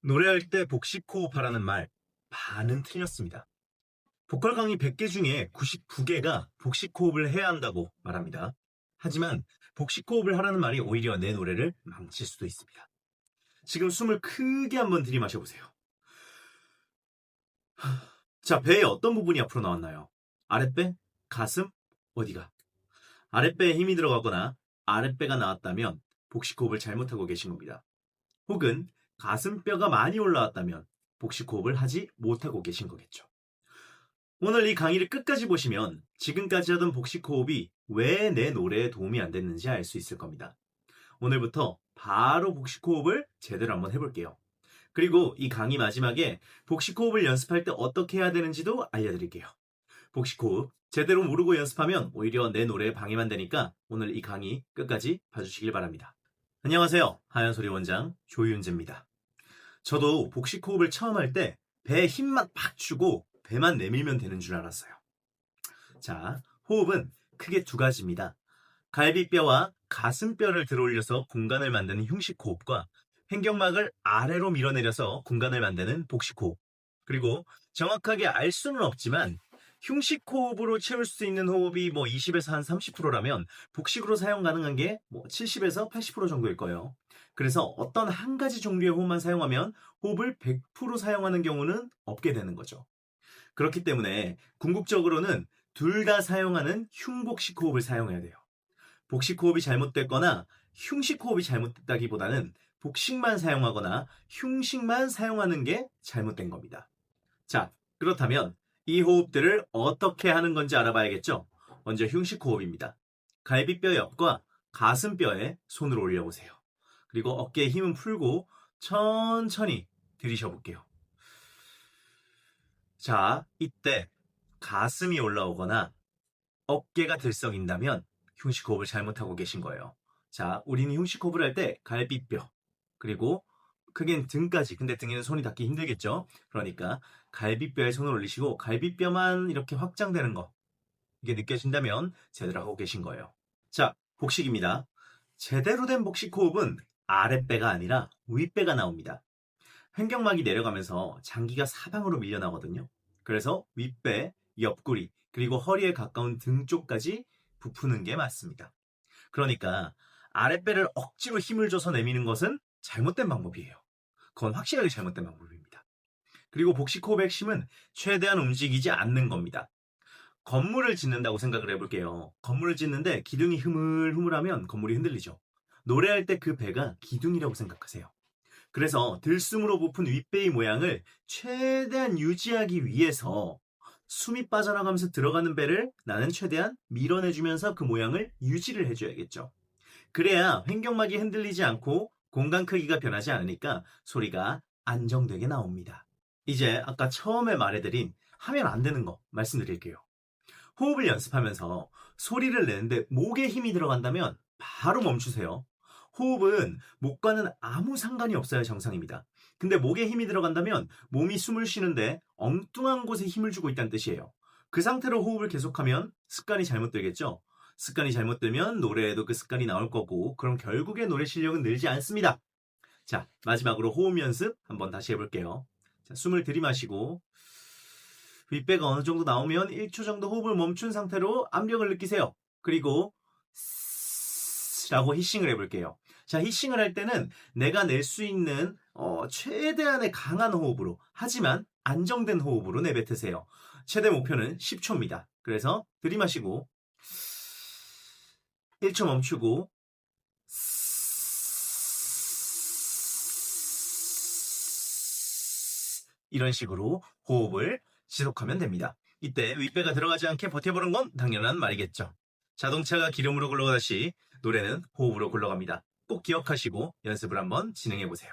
노래할 때 복식 호흡하라는 말, 반은 틀렸습니다. 보컬 강의 100개 중에 99개가 복식 호흡을 해야 한다고 말합니다. 하지만 복식 호흡을 하라는 말이 오히려 내 노래를 망칠 수도 있습니다. 지금 숨을 크게 한번 들이마셔 보세요. 자, 배의 어떤 부분이 앞으로 나왔나요? 아랫배? 가슴? 어디가? 아랫배에 힘이 들어가거나 아랫배가 나왔다면 복식 호흡을 잘못하고 계신 겁니다. 혹은 가슴뼈가 많이 올라왔다면 복식 호흡을 하지 못하고 계신 거겠죠. 오늘 이 강의를 끝까지 보시면 지금까지 하던 복식 호흡이 왜 내 노래에 도움이 안 됐는지 알 수 있을 겁니다. 오늘부터 바로 복식 호흡을 제대로 한번 해볼게요. 그리고 이 강의 마지막에 복식 호흡을 연습할 때 어떻게 해야 되는지도 알려드릴게요. 복식 호흡 제대로 모르고 연습하면 오히려 내 노래에 방해만 되니까 오늘 이 강의 끝까지 봐주시길 바랍니다. 안녕하세요. 하얀소리 원장 조윤재입니다. 저도 복식 호흡을 처음 할 때 배에 힘만 팍 주고 배만 내밀면 되는 줄 알았어요. 자, 호흡은 크게 두 가지입니다. 갈비뼈와 가슴뼈를 들어올려서 공간을 만드는 흉식 호흡과 횡격막을 아래로 밀어내려서 공간을 만드는 복식 호흡. 그리고 정확하게 알 수는 없지만 흉식 호흡으로 채울 수 있는 호흡이 20에서 한 30%라면 복식으로 사용 가능한 게 70에서 80% 정도일 거예요. 그래서 어떤 한 가지 종류의 호흡만 사용하면 호흡을 100% 사용하는 경우는 없게 되는 거죠. 그렇기 때문에 궁극적으로는 둘 다 사용하는 흉복식 호흡을 사용해야 돼요. 복식 호흡이 잘못됐거나 흉식 호흡이 잘못됐다기보다는 복식만 사용하거나 흉식만 사용하는 게 잘못된 겁니다. 자, 그렇다면 이 호흡들을 어떻게 하는 건지 알아봐야겠죠? 먼저 흉식 호흡입니다. 갈비뼈 옆과 가슴뼈에 손을 올려보세요. 그리고 어깨에 힘은 풀고 천천히 들이셔 볼게요. 자, 이때 가슴이 올라오거나 어깨가 들썩인다면 흉식 호흡을 잘못하고 계신 거예요. 자, 우리는 흉식 호흡을 할 때 갈비뼈, 그리고 크게는 등까지, 근데 등에는 손이 닿기 힘들겠죠? 그러니까 갈비뼈에 손을 올리시고 갈비뼈만 이렇게 확장되는 거, 이게 느껴진다면 제대로 하고 계신 거예요. 자, 복식입니다. 제대로 된 복식 호흡은 아랫배가 아니라 윗배가 나옵니다. 횡격막이 내려가면서 장기가 사방으로 밀려나거든요. 그래서 윗배, 옆구리, 그리고 허리에 가까운 등 쪽까지 부푸는 게 맞습니다. 그러니까 아랫배를 억지로 힘을 줘서 내미는 것은 잘못된 방법이에요. 그건 확실하게 잘못된 방법입니다. 그리고 복식 호흡의 핵심은 최대한 움직이지 않는 겁니다. 건물을 짓는다고 생각을 해볼게요. 건물을 짓는데 기둥이 흐물흐물하면 건물이 흔들리죠. 노래할 때 그 배가 기둥이라고 생각하세요. 그래서 들숨으로 부푼 윗배의 모양을 최대한 유지하기 위해서 숨이 빠져나가면서 들어가는 배를 나는 최대한 밀어내주면서 그 모양을 유지를 해줘야겠죠. 그래야 횡격막이 흔들리지 않고 공간 크기가 변하지 않으니까 소리가 안정되게 나옵니다. 이제 아까 처음에 말해드린 하면 안 되는 거 말씀드릴게요. 호흡을 연습하면서 소리를 내는데 목에 힘이 들어간다면 바로 멈추세요. 호흡은 목과는 아무 상관이 없어야 정상입니다. 근데 목에 힘이 들어간다면 몸이 숨을 쉬는데 엉뚱한 곳에 힘을 주고 있다는 뜻이에요. 그 상태로 호흡을 계속하면 습관이 잘못되겠죠? 습관이 잘못되면 노래에도 그 습관이 나올 거고 그럼 결국에 노래 실력은 늘지 않습니다. 자, 마지막으로 호흡 연습 한번 다시 해볼게요. 자, 숨을 들이마시고 윗배가 어느 정도 나오면 1초 정도 호흡을 멈춘 상태로 압력을 느끼세요. 그리고 라고 히싱을 해볼게요. 자, 히싱을 할 때는 내가 낼 수 있는 최대한의 강한 호흡으로, 하지만 안정된 호흡으로 내뱉으세요. 최대 목표는 10초입니다. 그래서 들이마시고 1초 멈추고 이런 식으로 호흡을 지속하면 됩니다. 이때 윗배가 들어가지 않게 버텨보는 건 당연한 말이겠죠. 자동차가 기름으로 굴러가듯이 노래는 호흡으로 굴러갑니다. 꼭 기억하시고 연습을 한번 진행해 보세요.